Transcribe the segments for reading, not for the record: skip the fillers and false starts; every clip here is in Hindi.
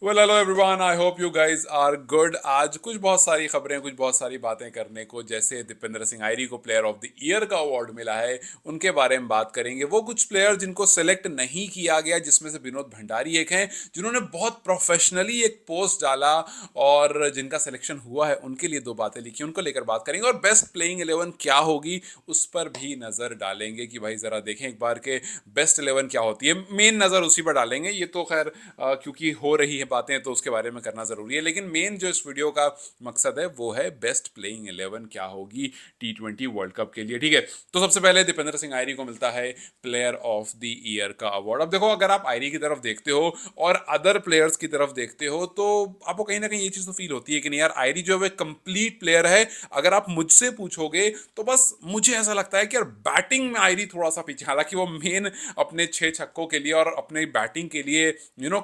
Well hello everyone, I hope you guys are good. आज कुछ बहुत सारी खबरें, कुछ बहुत सारी बातें करने को, जैसे दीपेंद्र सिंह आयरी को प्लेयर ऑफ द ईयर का अवार्ड मिला है, उनके बारे में बात करेंगे। वो कुछ प्लेयर जिनको सेलेक्ट नहीं किया गया, जिसमें से विनोद भंडारी एक हैं, जिन्होंने बहुत प्रोफेशनली एक पोस्ट डाला और जिनका सिलेक्शन हुआ है, उनके लिए दो बातें लिखी, उनको लेकर बात करेंगे। और बेस्ट प्लेइंग 11 क्या होगी उस पर भी नजर डालेंगे कि भाई जरा देखें एक बार के बेस्ट 11 क्या होती है। मेन नजर उसी पर डालेंगे। ये तो खैर क्योंकि हो रही है बातें तो उसके बारे में करना जरूरी है, लेकिन मेन जो इस वीडियो का मकसद है वो है बेस्ट प्लेइंग 11 क्या होगी T20 वर्ल्ड कप के लिए। ठीक है, तो सबसे पहले दीपेंद्र सिंह आयरी को मिलता है प्लेयर ऑफ द ईयर का अवार्ड। अब देखो, अगर आप आयरी की तरफ देखते हो और अदर प्लेयर्स की तरफ देखते हो तो आपको कहीं ना कहीं ये चीज तो फील होती है कि नहीं यार, आयरी जो है कंप्लीट प्लेयर है। अगर आप मुझसे पूछोगे तो बस मुझे ऐसा लगता है कि यार बैटिंग में आयरी थोड़ा सा पीछे, हालांकि वो मेन अपने 6 छक्कों के लिए और अपने बैटिंग के लिए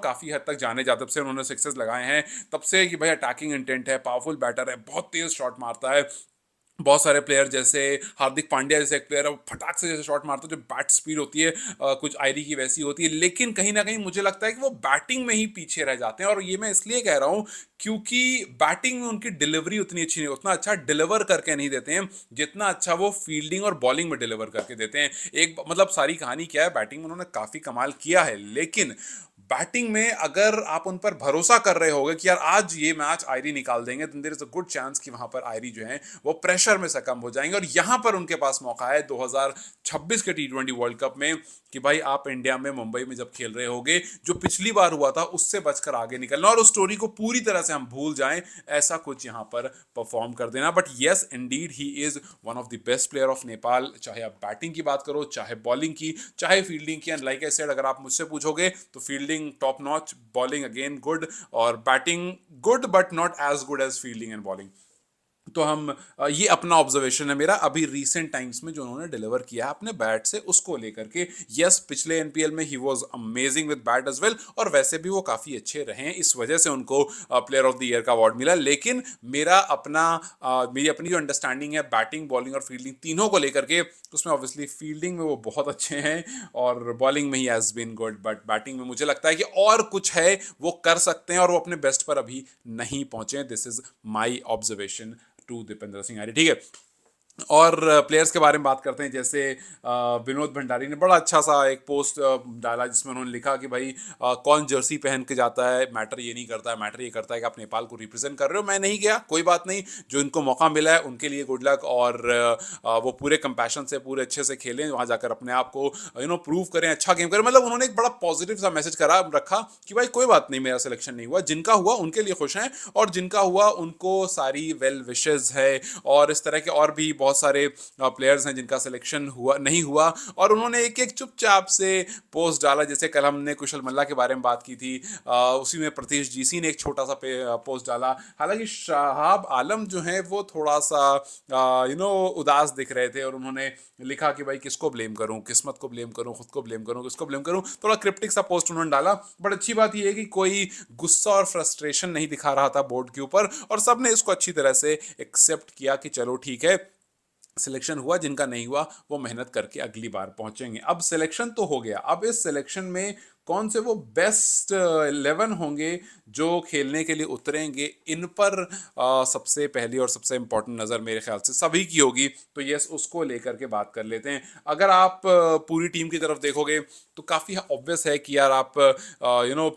काफी हद तक जाने जाते, तब से उन्होंने सिक्सेस लगाए हैं, तब से कि भाई अटैकिंग इंटेंट है, पावरफुल बैटर है, बहुत तेज शॉट मारता है। बहुत सारे प्लेयर जैसे हार्दिक पांड्या जैसे एक प्लेयर है, वो फटाक से जैसे शॉट मारता है, जो बैट स्पीड होती है कुछ आयरी की वैसी होती है। लेकिन कहीं ना कहीं मुझे लगता है कि वो बैटिंग में ही पीछे रह जाते हैं, और ये मैं इसलिए कह रहा हूं क्योंकि बैटिंग में उनकी डिलीवरी उतनी अच्छी नहीं, उतना अच्छा डिलीवर करके नहीं देते हैं जितना अच्छा वो फील्डिंग और बॉलिंग में डिलीवर करके देते हैं। एक मतलब सारी कहानी क्या है, बैटिंग में उन्होंने काफी कमाल किया है, लेकिन बैटिंग में अगर आप उन पर भरोसा कर रहे होगे कि यार आज ये मैच आयरी निकाल देंगे, तो there is a good chance कि वहां पर आयरी जो है वो प्रेशर में सकम हो जाएंगे। और यहां पर उनके पास मौका है 2026 के T20 वर्ल्ड कप में कि भाई आप इंडिया में मुंबई में जब खेल रहे होगे, जो पिछली बार हुआ था उससे बचकर आगे निकलना और उस स्टोरी को पूरी तरह से हम भूल जाएं, ऐसा कुछ यहां पर परफॉर्म कर देना। But yes Indeed he is one of the best player of Nepal, चाहे आप बैटिंग की बात करो, चाहे बॉलिंग की, चाहे फील्डिंग की। एंड लाइक आई सेड, अगर आप मुझसे पूछोगे तो fielding top notch, bowling again good, और batting good but not as good as fielding and bowling. तो हम ये अपना ऑब्जर्वेशन है मेरा अभी रिसेंट टाइम्स में जो उन्होंने डिलीवर किया है अपने बैट से, उसको लेकर के। यस, पिछले एनपीएल में ही was amazing with bat as well, और वैसे भी वो काफी अच्छे रहे हैं, इस वजह से उनको प्लेयर ऑफ द ईयर का अवार्ड मिला। लेकिन मेरी अपनी जो अंडरस्टैंडिंग है बैटिंग, बॉलिंग और फील्डिंग तीनों को लेकर के, उसमें ऑब्वियसली फील्डिंग में वो बहुत अच्छे हैं और बॉलिंग में ही has been good, but batting में मुझे लगता है कि और कुछ है वो कर सकते हैं और वो अपने बेस्ट पर अभी नहीं पहुंचे। This is my observation to Dipendra Singh Airee. ठीक है, और प्लेयर्स के बारे में बात करते हैं। जैसे विनोद भंडारी ने बड़ा अच्छा सा एक पोस्ट डाला जिसमें उन्होंने लिखा कि भाई कौन जर्सी पहन के जाता है, मैटर ये नहीं करता है, मैटर ये करता है कि आप नेपाल को रिप्रेजेंट कर रहे हो। मैं नहीं गया, कोई बात नहीं, जो इनको मौका मिला है उनके लिए गुड लक, और वो पूरे कंपैशन से, पूरे अच्छे से खेलें, वहां जाकर अपने आप को प्रूव करें, अच्छा गेम करें। मतलब उन्होंने एक बड़ा पॉजिटिव सा मैसेज करा रखा कि भाई कोई बात नहीं, मेरा सिलेक्शन नहीं हुआ, जिनका हुआ उनके लिए खुश हैं, और जिनका हुआ उनको सारी वेल विशेज है। और इस तरह के और भी बहुत सारे प्लेयर्स हैं जिनका सिलेक्शन हुआ नहीं हुआ, और उन्होंने एक एक चुपचाप से पोस्ट डाला। जैसे कल हमने कुशल मल्ला के बारे में बात की थी, उसी में प्रतीश जीसी ने एक छोटा सा पोस्ट डाला। हालांकि शहाब आलम जो है वो थोड़ा सा उदास दिख रहे थे, और उन्होंने लिखा कि भाई किसको ब्लेम करूं, किस्मत को ब्लेम करूं, खुद को ब्लेम करूं, किसको ब्लेम करूं। थोड़ा क्रिप्टिक सा पोस्ट उन्होंने डाला। बट अच्छी बात यह है कि कोई गुस्सा और फ्रस्ट्रेशन नहीं दिखा रहा था बोर्ड के ऊपर, और सबने इसको अच्छी तरह से एक्सेप्ट किया कि चलो ठीक है, सिलेक्शन हुआ, जिनका नहीं हुआ वो मेहनत करके अगली बार पहुंचेंगे। अब सिलेक्शन तो हो गया, अब इस सिलेक्शन में कौन से वो बेस्ट 11 होंगे जो खेलने के लिए उतरेंगे, इन पर सबसे पहली और सबसे इंपॉर्टेंट नज़र मेरे ख्याल से सभी की होगी। तो यस, उसको लेकर के बात कर लेते हैं। अगर आप पूरी टीम की तरफ देखोगे तो काफ़ी ऑब्वियस है कि यार आप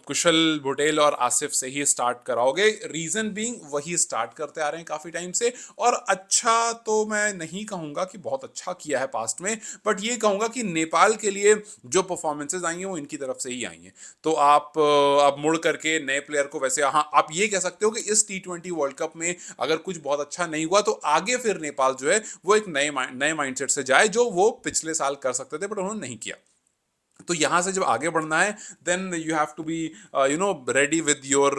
कुशल बुटेल और आसिफ से ही स्टार्ट कराओगे। रीज़न बीइंग वही स्टार्ट करते आ रहे हैं काफ़ी टाइम से, और अच्छा तो मैं नहीं कहूँगा कि बहुत अच्छा किया है पास्ट में, बट ये कहूँगा कि नेपाल के लिए जो परफॉर्मेंसेज आई हैं वो इनकी तरफ से ही आई हैं। तो आप मुड़ करके नए प्लेयर को, वैसे हाँ आप ये कह सकते हो कि इस T20 वर्ल्ड कप में अगर कुछ बहुत अच्छा नहीं हुआ तो आगे फिर नेपाल जो है वो एक नए माइंडसेट से जाए, जो वो पिछले साल कर सकते थे बट उन्होंने नहीं किया। तो यहां से जब आगे बढ़ना है, then you have to be ready with your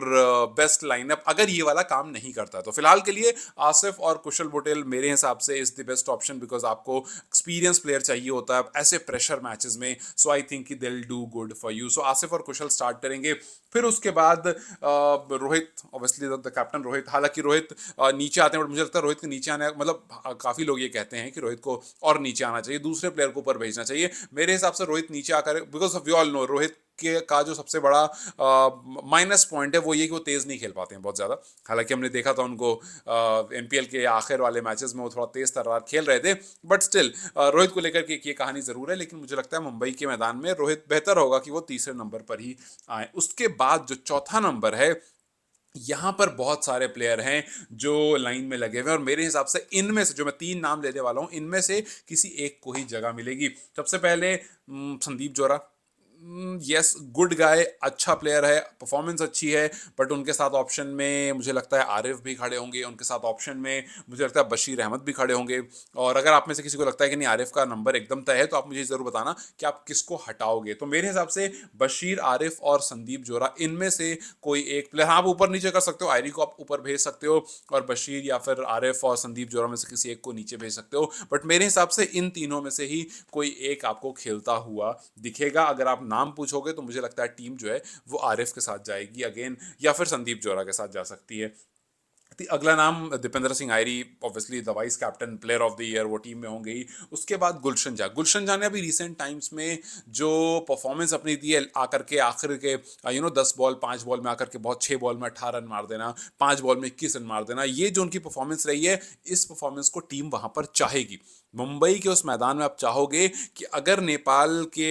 best lineup, अगर ये वाला काम नहीं करता। तो फिलहाल के लिए आसिफ और कुशल बुटेल मेरे हिसाब से is the best option, because आपको एक्सपीरियंस प्लेयर चाहिए होता है ऐसे प्रेशर मैचेस में। So I think they will do good for you. So Asif और कुशल स्टार्ट करेंगे। फिर उसके बाद Rohit, obviously the captain Rohit. हालांकि रोहित नीचे आते हैं, बट मुझे लगता है रोहित के नीचे आने, मतलब काफी लोग ये कहते हैं कि रोहित को और नीचे आना चाहिए, दूसरे प्लेयर को ऊपर भेजना चाहिए। मेरे हिसाब से रोहित नीचे आकर अगर because we all know Rohit के का जो सबसे बड़ा माइनस पॉइंट है वो ये कि वो तेज नहीं खेल पाते हैं बहुत ज़्यादा। हालांकि हमने देखा था उनको एनपीएल के आखिर वाले मैचेस में वो थोड़ा तेज तर्रार खेल रहे थे, बट स्टिल रोहित को लेकर के एक ये कहानी ज़रूर है। लेकिन मुझे लगता है मुंबई के मैदान में रोहित बेहतर होगा कि वो तीसरे नंबर पर ही आए। उसके बाद जो चौथा नंबर है, यहाँ पर बहुत सारे प्लेयर हैं जो लाइन में लगे हुए हैं, और मेरे हिसाब से इनमें से जो मैं तीन नाम लेने वाला हूँ इनमें से किसी एक को ही जगह मिलेगी। सबसे पहले संदीप जोरा। यस, गुड गाय, अच्छा प्लेयर है, परफॉर्मेंस अच्छी है, बट उनके साथ ऑप्शन में मुझे लगता है आरिफ भी खड़े होंगे, उनके साथ ऑप्शन में मुझे लगता है बशीर अहमद भी खड़े होंगे। और अगर आप में से किसी को लगता है कि नहीं आरिफ का नंबर एकदम तय है, तो आप मुझे ज़रूर बताना कि आप किसको हटाओगे। तो मेरे हिसाब से बशीर, आरिफ और संदीप जोरा, इनमें से कोई एक प्लेयर, हाँ आप ऊपर नीचे कर सकते हो, आयरी को आप ऊपर भेज सकते हो और बशीर या फिर आरिफ और संदीप जोरा में से किसी एक को नीचे भेज सकते हो, बट मेरे हिसाब से इन तीनों में से ही कोई एक आपको खेलता हुआ दिखेगा। अगर आप नाम पूछोगे तो मुझे लगता है टीम जो है वो आरिफ के साथ जाएगी अगेन, या फिर संदीप जोरा के साथ जा सकती है। अगला नाम Dipendra Singh Airee, obviously the vice captain, player of the year, वो टीम में होंगे ही। उसके बाद गुलशन झा ने अभी रिसेंट टाइम्स में जो परफॉर्मेंस अपनी दी है, आकर के आखिर के 10 बॉल 5 बॉल में आकर के बहुत 6 बॉल में 18 रन मार देना, 5 बॉल में 21 रन मार देना, ये जो उनकी परफॉर्मेंस रही है, इस परफॉर्मेंस को टीम वहां पर चाहेगी। मुंबई के उस मैदान में आप चाहोगे कि अगर नेपाल के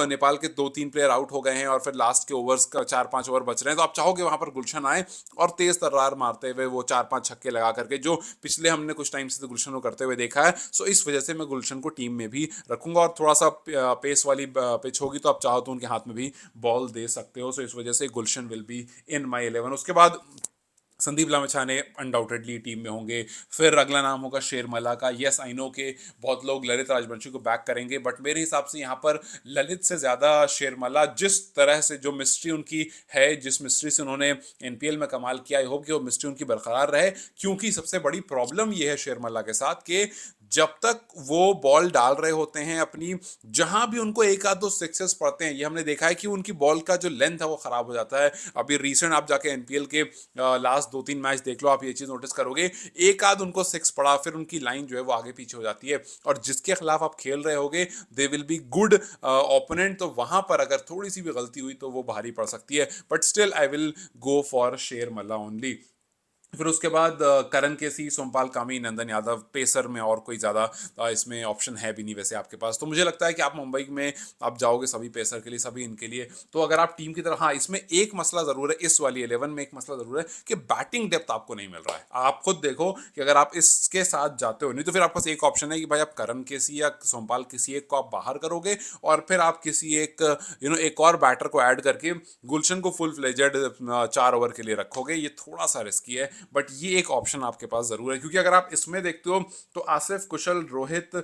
नेपाल के 2-3 प्लेयर आउट हो गए हैं और फिर लास्ट के ओवर्स का 4-5 ओवर बच रहे हैं, तो आप चाहोगे वहां पर गुलशन आए और तेज तर्रार मारते हुए वो 4-5 छक्के लगा करके, जो पिछले हमने कुछ टाइम से गुलशन को करते हुए देखा है। सो इस वजह से मैं गुलशन को टीम में भी रखूंगा, और थोड़ा सा पेस वाली पिच होगी तो आप चाहो तो उनके हाथ में भी बॉल दे सकते हो। सो इस वजह से गुलशन विल बी इन माई 11। उसके बाद संदीप लामिछाने अनडाउटेडली टीम में होंगे। फिर अगला नाम होगा शेरमला का। यस, आई नो के बहुत लोग ललित राजवंशी को बैक करेंगे, बट मेरे हिसाब से यहाँ पर ललित से ज़्यादा शेरमला, जिस तरह से जो मिस्ट्री उनकी है, जिस मिस्ट्री से उन्होंने एनपीएल में कमाल किया, आई होप कि वो मिस्ट्री उनकी बरकरार रहे। क्योंकि सबसे बड़ी प्रॉब्लम ये है शेरमला के साथ कि जब तक वो बॉल डाल रहे होते हैं अपनी, जहां भी उनको एक आध दो सिक्सेस पड़ते हैं, ये हमने देखा है कि उनकी बॉल का जो लेंथ है वो खराब हो जाता है। अभी रिसेंट आप जाके एनपीएल के लास्ट 2-3 मैच देख लो, आप ये चीज नोटिस करोगे, एक आध उनको सिक्स पड़ा, फिर उनकी लाइन जो है वो आगे पीछे हो जाती है, और जिसके खिलाफ आप खेल रहे होगे they will be good opponent, तो वहां पर अगर थोड़ी सी भी गलती हुई तो वो भारी पड़ सकती है। But still I will go for शेर मल्ला ओनली। फिर उसके बाद करण केसी, सोमपाल कामी, नंदन यादव, पेसर में और कोई ज़्यादा इसमें ऑप्शन है भी नहीं वैसे आपके पास। तो मुझे लगता है कि आप मुंबई में आप जाओगे सभी पेसर के लिए, सभी इनके लिए। तो अगर आप टीम की तरफ, हाँ इसमें एक मसला ज़रूर है, इस वाली 11 में एक मसला ज़रूर है कि बैटिंग डेप्थ आपको नहीं मिल रहा है। आप खुद देखो कि अगर आप इसके साथ जाते हो, नहीं तो फिर आपके पास एक ऑप्शन है कि भाई आप करण केसी या सोमपाल किसी एक को आप बाहर करोगे, और फिर आप किसी एक एक और बैटर को ऐड करके गुलशन को फुल फ्लेजेड 4 ओवर के लिए रखोगे। ये थोड़ा सा रिस्की है, बट ये एक ऑप्शन आपके पास जरूर है। क्योंकि अगर आप इसमें देखते हो तो आसिफ, कुशल, रोहित,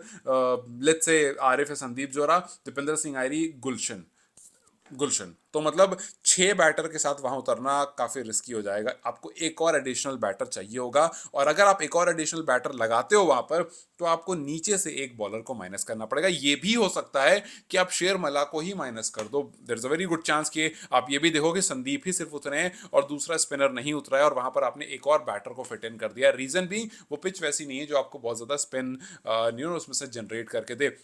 लेट्स से आरिफ है, संदीप जोरा, दीपेंद्र सिंह आयरी, गुलशन, तो मतलब 6 बैटर के साथ वहां उतरना काफी रिस्की हो जाएगा। आपको एक और एडिशनल बैटर चाहिए होगा, और अगर आप एक और एडिशनल बैटर लगाते हो वहां पर, तो आपको नीचे से एक बॉलर को माइनस करना पड़ेगा। ये भी हो सकता है कि आप शेर मला को ही माइनस कर दो। There is a very good chance कि आप ये भी देखो कि संदीप ही सिर्फ उतरे हैं और दूसरा स्पिनर नहीं उतरा है, और वहां पर आपने एक और बैटर को फिट इन कर दिया। रीजन भी वो पिच वैसी नहीं है जो आपको बहुत ज्यादा स्पिन उसमें से जनरेट करके दे।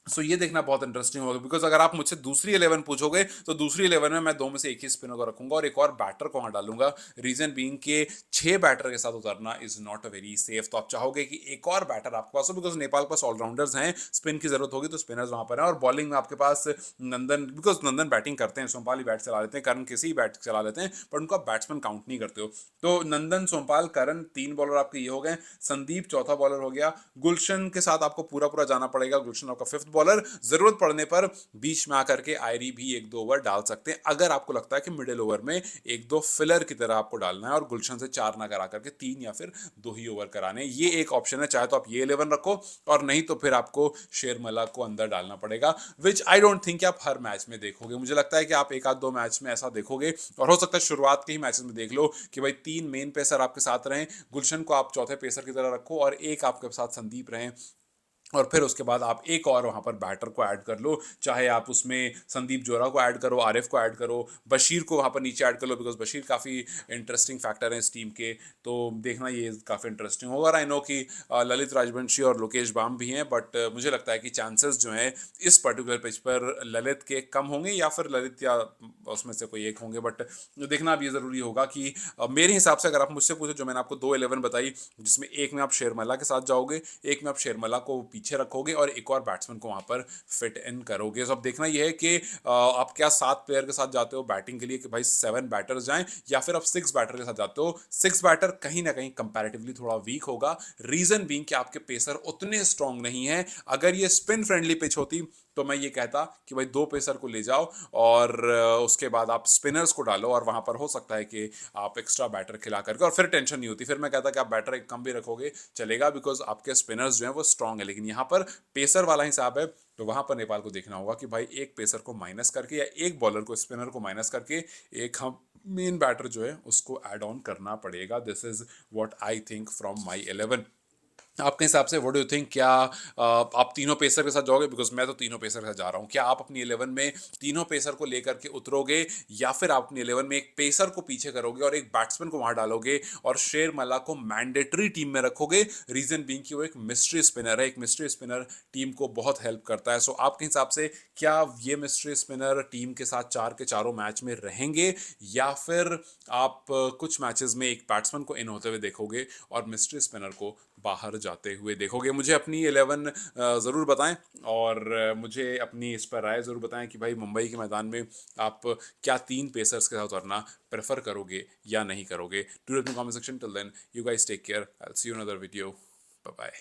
सो ये देखना बहुत इंटरेस्टिंग होगा, बिकॉज अगर आप मुझसे दूसरी 11 पूछोगे तो दूसरी 11 में मैं दो में से एक ही स्पिनर को रखूंगा और एक और बैटर को वहां डालूंगा। रीजन बीइंग के 6 बैटर के साथ उतरना is not a very safe. तो आप चाहोगे कि एक और बैटर आपके पास हो, बिकॉज नेपाल के पास ऑलराउंडर्स हैं, स्पिन की जरूरत होगी तो स्पिनर्स वहां पर हैं। और बॉलिंग में आपके पास नंदन, बिकॉज नंदन बैटिंग करते हैं, सोमपाल ही बैट चला लेते हैं, करण किसी ही बैट चला लेते हैं, पर उनको आप बैट्समैन काउंट नहीं करते हो। तो नंदन, सोमपाल, करण 3 बॉलर आपके ये हो गए, संदीप चौथा बॉलर हो गया, गुलशन के साथ आपको पूरा पूरा जाना पड़ेगा, गुलशन आपका 5th बॉलर। जरूरत पड़ने पर बीच में आकर के आयरी भी 1-2 ओवर डाल सकते हैं, अगर आपको लगता है कि मिडिल ओवर में 1-2 फिलर की तरह आपको डालना है और गुलशन से 4 ना करा करके 3 या फिर 2 ही ओवर कराने। ये एक ऑप्शन है, चाहे तो आप ये 11 रखो, और नहीं तो फिर आपको शेरमला को अंदर डालना पड़ेगा, विच आई डोंट थिंक आप हर मैच में देखोगे। मुझे लगता है कि आप एक आध दो मैच में ऐसा देखोगे, और हो सकता है शुरुआत के ही मैचेस में देख लो कि भाई 3 मेन पेसर आपके साथ रहें, गुलशन को आप चौथे पेसर की तरह रखो और एक आपके साथ संदीप रहें, और फिर उसके बाद आप एक और वहाँ पर बैटर को ऐड कर लो, चाहे आप उसमें संदीप जोरा को ऐड करो, आरिफ को ऐड करो, बशीर को वहाँ पर नीचे ऐड कर लो, बिकॉज बशीर काफ़ी इंटरेस्टिंग फैक्टर है इस टीम के। तो देखना ये काफ़ी इंटरेस्टिंग होगा। और आई नो कि ललित राजवंशी और लोकेश बाम भी हैं, बट मुझे लगता है कि चांसेस जो हैं इस पर्टिकुलर पिच पर ललित के कम होंगे, या फिर ललित या उसमें से कोई एक होंगे। बट देखना अब ये ज़रूरी होगा कि मेरे हिसाब से अगर आप मुझसे पूछो, जो मैंने आपको 2 11 बताई, जिसमें एक में आप शेरमला के साथ जाओगे, एक में आप शेरमला को पीछे रखोगे और एक और बैट्समैन को वहां पर फिट इन करोगे। तो अब देखना यह है कि आप क्या 7 प्लेयर के साथ जाते हो बैटिंग के लिए कि भाई 7 बैटर्स जाएं, या फिर आप 6 बैटर के साथ जाते हो। 6 बैटर कहीं ना कहीं कंपैरेटिवली थोड़ा वीक होगा। रीजन बीइंग कि आपके पेसर उतने स्ट्रांग नहीं है। अगर ये स्पिन फ्रेंडली पिच होती तो मैं ये कहता कि भाई 2 पेसर को ले जाओ और उसके बाद आप स्पिनर्स को डालो, और वहां पर हो सकता है कि आप एक्स्ट्रा बैटर खिला करके, और फिर टेंशन नहीं होती। फिर मैं कहता कि आप बैटर एक कम भी रखोगे चलेगा, बिकॉज आपके स्पिनर्स जो हैं वो स्ट्रांग है। लेकिन यहाँ पर पेसर वाला हिसाब है, तो वहां पर नेपाल को देखना होगा कि भाई एक पेसर को माइनस करके या एक बॉलर को, स्पिनर को माइनस करके, एक हम मेन बैटर जो है उसको ऐड ऑन करना पड़ेगा। This is what I think from my 11। आपके हिसाब से व्हाट डू यू थिंक, क्या आप तीनों पेसर के साथ जाओगे? बिकॉज मैं तो तीनों पेसर के साथ जा रहा हूँ। क्या आप अपनी 11 में तीनों पेसर को लेकर के उतरोगे, या फिर आप अपनी 11 में एक पेसर को पीछे करोगे और एक बैट्समैन को वहां डालोगे और शेर मला को मैंडेटरी टीम में रखोगे? रीजन बीइंग कि वो एक मिस्ट्री स्पिनर है, एक मिस्ट्री स्पिनर टीम को बहुत हेल्प करता है। सो आपके हिसाब से क्या ये मिस्ट्री स्पिनर टीम के साथ 4 के 4 मैच में रहेंगे, या फिर आप कुछ मैचेस में एक बैट्समैन को इन होते हुए देखोगे और मिस्ट्री स्पिनर को बाहर जाते हुए देखोगे? मुझे अपनी 11 ज़रूर बताएं, और मुझे अपनी इस पर राय ज़रूर बताएं कि भाई मुंबई के मैदान में आप क्या 3 पेसर्स के साथ उतरना प्रेफर करोगे या नहीं करोगे। Do let me comment section. Till then you guys take care, I will see you in another video. Bye bye.